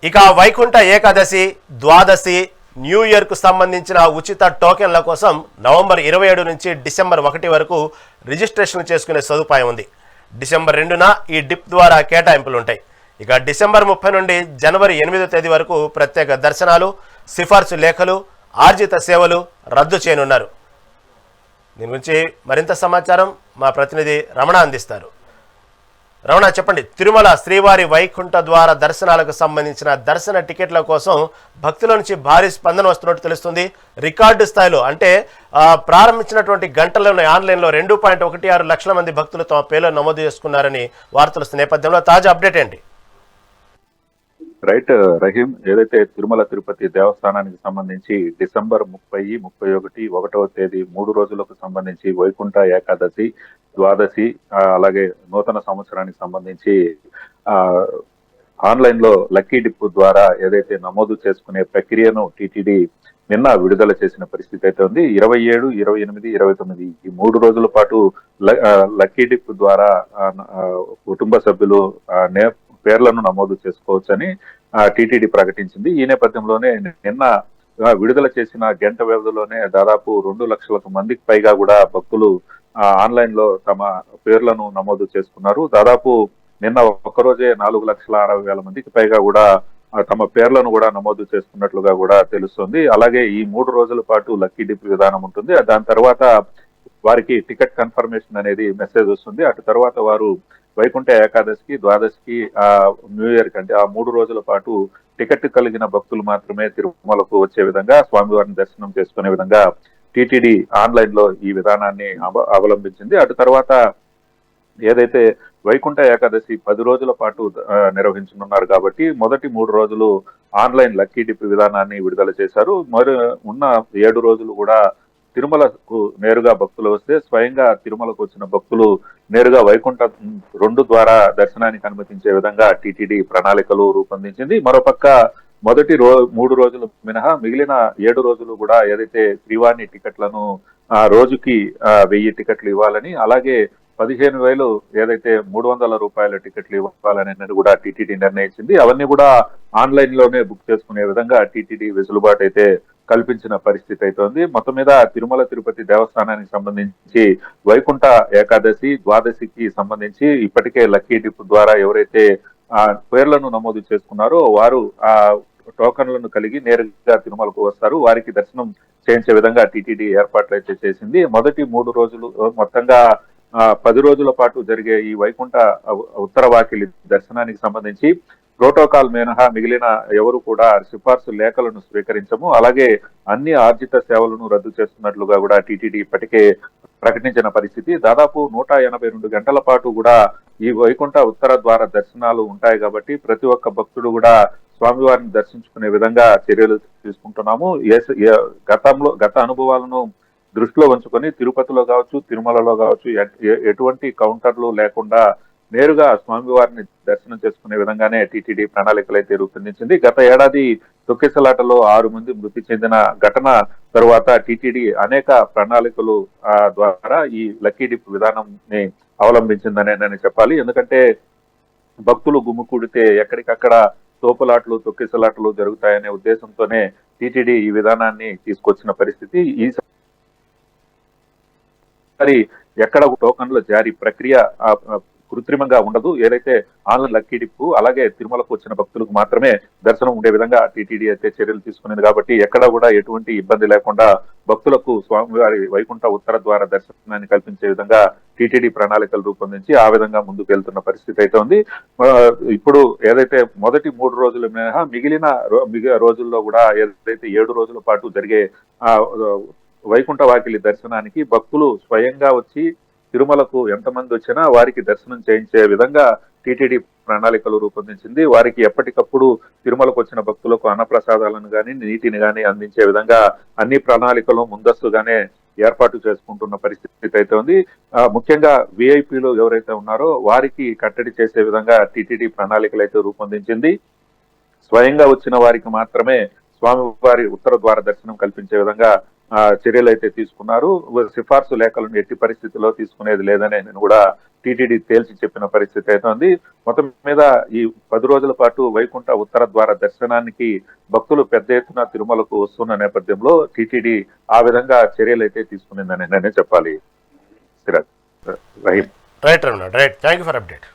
ఇక వైకుంఠ ఏకాదశి, ద్వాదశి, న్యూ ఇయర్కు సంబంధించిన ఉచిత టోకెన్ల కోసం నవంబర్ 27 నుంచి డిసెంబర్ 1 వరకు రిజిస్ట్రేషన్ చేసుకునే సదుపాయం ఉంది. డిసెంబర్ 2న ఈ డిప్ ద్వారా కేటాయింపులు ఉంటాయి. ఇక డిసెంబర్ 30 నుండి జనవరి 8వ తేదీ వరకు ప్రత్యేక దర్శనాలు, సిఫార్సు లేఖలు, ఆర్జిత సేవలు రద్దు చేయనున్నారు. దీని గురించి మరింత సమాచారం మా ప్రతినిధి రమణ అందిస్తారు. రమణ, చెప్పండి. తిరుమల శ్రీవారి వైకుంఠ ద్వార దర్శనాలకు సంబంధించిన దర్శన టికెట్ల కోసం భక్తుల నుంచి భారీ స్పందన వస్తున్నట్టు తెలుస్తుంది. రికార్డు స్థాయిలో అంటే ప్రారంభించినటువంటి గంటల్లోనే ఆన్లైన్లో 2.16 లక్షల మంది భక్తులు తమ పేర్లను నమోదు చేసుకున్నారని వార్తలు వస్తున్న నేపథ్యంలో తాజా అప్డేట్ ఏంటి? రైట్ రహీం, ఏదైతే తిరుమల తిరుపతి దేవస్థానానికి సంబంధించి డిసెంబర్ 30, 31, 1వ తేదీ 3 రోజులకు సంబంధించి వైకుంఠ ఏకాదశి, ద్వాదశి అలాగే నూతన సంవత్సరానికి సంబంధించి ఆన్లైన్ లో లక్కీ డిప్ ద్వారా ఏదైతే నమోదు చేసుకునే ప్రక్రియను టీటీడీ నిన్న విడుదల చేసిన పరిస్థితి అయితే ఉంది. 27, 28, 29 ఈ 3 రోజుల పాటు లక్కీ డిప్ ద్వారా కుటుంబ సభ్యులు పేర్లను నమోదు చేసుకోవచ్చని టీటీడీ ప్రకటించింది. ఈ నేపథ్యంలోనే నిన్న విడుదల చేసిన గంట వ్యవధిలోనే దాదాపు 2 లక్షల మందికి పైగా కూడా భక్తులు ఆన్లైన్ లో తమ పేర్లను నమోదు చేసుకున్నారు. దాదాపు నిన్న ఒక్కరోజే 4,60,000 మందికి పైగా కూడా తమ పేర్లను కూడా నమోదు చేసుకున్నట్లుగా కూడా తెలుస్తుంది. అలాగే ఈ 3 రోజుల పాటు లక్కీ డిప్ విధానం ఉంటుంది. దాని తర్వాత వారికి టికెట్ కన్ఫర్మేషన్ అనేది మెసేజ్ వస్తుంది. అటు తర్వాత వారు వైకుంఠ ఏకాదశికి, ద్వాదశికి, న్యూ ఇయర్ కంటే ఆ 3 రోజుల పాటు టికెట్ కలిగిన భక్తులు మాత్రమే తిరుమలకు వచ్చే విధంగా, స్వామివారిని దర్శనం చేసుకునే విధంగా టీటీడీ ఆన్లైన్ లో ఈ విధానాన్ని అవలంబించింది. అటు తర్వాత ఏదైతే వైకుంఠ ఏకాదశి 10 రోజుల పాటు నిర్వహించనున్నారు కాబట్టి మొదటి 3 రోజులు ఆన్లైన్ లక్కీ డిప్ విధానాన్ని విడుదల చేశారు. మరి ఉన్న 7 రోజులు కూడా తిరుమలకు నేరుగా భక్తులు వస్తే స్వయంగా తిరుమలకు వచ్చిన భక్తులు నేరుగా వైకుంఠ 2 ద్వారా దర్శనానికి అనుమతించే విధంగా టీటీడీ ప్రణాళికలు రూపొందించింది. మరోపక్క మొదటి 3 రోజులు మినహా మిగిలిన 7 రోజులు కూడా ఏదైతే శ్రీవాణి టికెట్లను రోజుకి 1000 టికెట్లు ఇవ్వాలని, అలాగే 15,000 ఏదైతే 300 రూపాయల టికెట్లు ఇవ్వాలని కూడా టీటీడీ నిర్ణయించింది. అవన్నీ కూడా ఆన్లైన్ లోనే బుక్ చేసుకునే విధంగా టీటీడీ వెసులుబాటు అయితే కల్పించిన పరిస్థితి అయితే ఉంది. మొత్తం మీద తిరుమల తిరుపతి దేవస్థానానికి సంబంధించి వైకుంఠ ఏకాదశి, ద్వాదశికి సంబంధించి ఇప్పటికే లక్కీ డిప్ ద్వారా ఎవరైతే పేర్లను నమోదు చేసుకున్నారో వారు టోకన్లను కలిగి నేరుగా తిరుమలకు వస్తారు. వారికి దర్శనం చేయించే విధంగా టీటీడీ ఏర్పాట్లు అయితే చేసింది. మొదటి 3 రోజులు మొత్తంగా 10 రోజుల పాటు జరిగే ఈ వైకుంఠ ఉత్తర వాకిలి దర్శనానికి సంబంధించి ప్రోటోకాల్ మినహా మిగిలిన ఎవరు కూడా సిఫార్సు లేఖలను స్వీకరించము, అలాగే అన్ని ఆర్జిత సేవలను రద్దు చేస్తున్నట్లుగా కూడా టీటీడీ ఇప్పటికే ప్రకటించిన పరిస్థితి. దాదాపు 182 గంటల పాటు కూడా ఈ వైకుంఠ ఉత్తర ద్వార దర్శనాలు ఉంటాయి కాబట్టి ప్రతి ఒక్క భక్తుడు కూడా స్వామివారిని దర్శించుకునే విధంగా చర్యలు తీసుకుంటున్నాము. గత అనుభవాలను దృష్టిలో ఉంచుకొని తిరుపతిలో కావచ్చు, తిరుమలలో కావచ్చు ఎటువంటి కౌంటర్లు లేకుండా నేరుగా స్వామివారిని దర్శనం చేసుకునే విధంగానే టీటీడీ ప్రణాళికలు అయితే రూపొందించింది. గత ఏడాది తొక్కిసలాటలో 6 మంది మృతి చెందిన ఘటన తరువాత టీటీడీ అనేక ప్రణాళికలు ద్వారా ఈ లక్కీ డిప్ విధానాన్ని అవలంబించిందని చెప్పాలి. ఎందుకంటే భక్తులు గుమ్ముకూడితే ఎక్కడికక్కడ తోపులాట్లు, తొక్కిసలాట్లు జరుగుతాయనే ఉద్దేశంతోనే టీటీడీ ఈ విధానాన్ని తీసుకొచ్చిన పరిస్థితి. ఈసారి ఎక్కడ టోకన్ల జారీ ప్రక్రియ కృత్రిమంగా ఉండదు. ఏదైతే ఆన్లైన్ లక్కీ డిప్ అలాగే తిరుమలకు వచ్చిన భక్తులకు మాత్రమే దర్శనం ఉండే విధంగా టీటీడీ అయితే చర్యలు తీసుకునేది కాబట్టి ఎక్కడ కూడా ఎటువంటి ఇబ్బంది లేకుండా భక్తులకు స్వామివారి వైకుంఠ ఉత్తర ద్వార దర్శనాన్ని కల్పించే విధంగా టీటీడీ ప్రణాళికలు రూపొందించి ఆ విధంగా ముందుకు వెళ్తున్న పరిస్థితి అయితే ఉంది. ఇప్పుడు ఏదైతే మొదటి 3 రోజుల మినహా మిగిలిన రోజుల్లో కూడా ఏదైతే 7 రోజుల పాటు జరిగే వైకుంఠ వాకిలి దర్శనానికి భక్తులు స్వయంగా వచ్చి తిరుమలకు ఎంతమంది వచ్చినా వారికి దర్శనం చేయించే విధంగా టీటీడీ ప్రణాళికలు రూపొందించింది. వారికి ఎప్పటికప్పుడు తిరుమలకు వచ్చిన భక్తులకు అన్నప్రసాదాలను కానీ, నీటిని కానీ అందించే విధంగా అన్ని ప్రణాళికలు ముందస్తుగానే ఏర్పాటు చేసుకుంటున్న పరిస్థితి అయితే ఉంది. ముఖ్యంగా విఐపీలు ఎవరైతే ఉన్నారో వారికి కట్టడి చేసే విధంగా టీటీడీ ప్రణాళికలు అయితే రూపొందించింది. స్వయంగా వచ్చిన వారికి మాత్రమే స్వామివారి ఉత్తర ద్వార దర్శనం కల్పించే విధంగా చర్యలు అయితే తీసుకున్నారు. సిఫార్సు లేఖలను ఎట్టి పరిస్థితుల్లో తీసుకునేది లేదని నేను కూడా టీటీడీ తేల్చి చెప్పిన పరిస్థితి అయితే ఉంది. మొత్తం మీద ఈ 10 రోజుల పాటు వైకుంఠ ఉత్తర ద్వార దర్శనానికి భక్తులు పెద్ద ఎత్తున తిరుమలకు వస్తున్న నేపథ్యంలో టీటీడీ ఆ విధంగా చర్యలు అయితే తీసుకునిందని నేనే చెప్పాలి. Siraj, Rahim. Right Ramana, right. Thank you for update.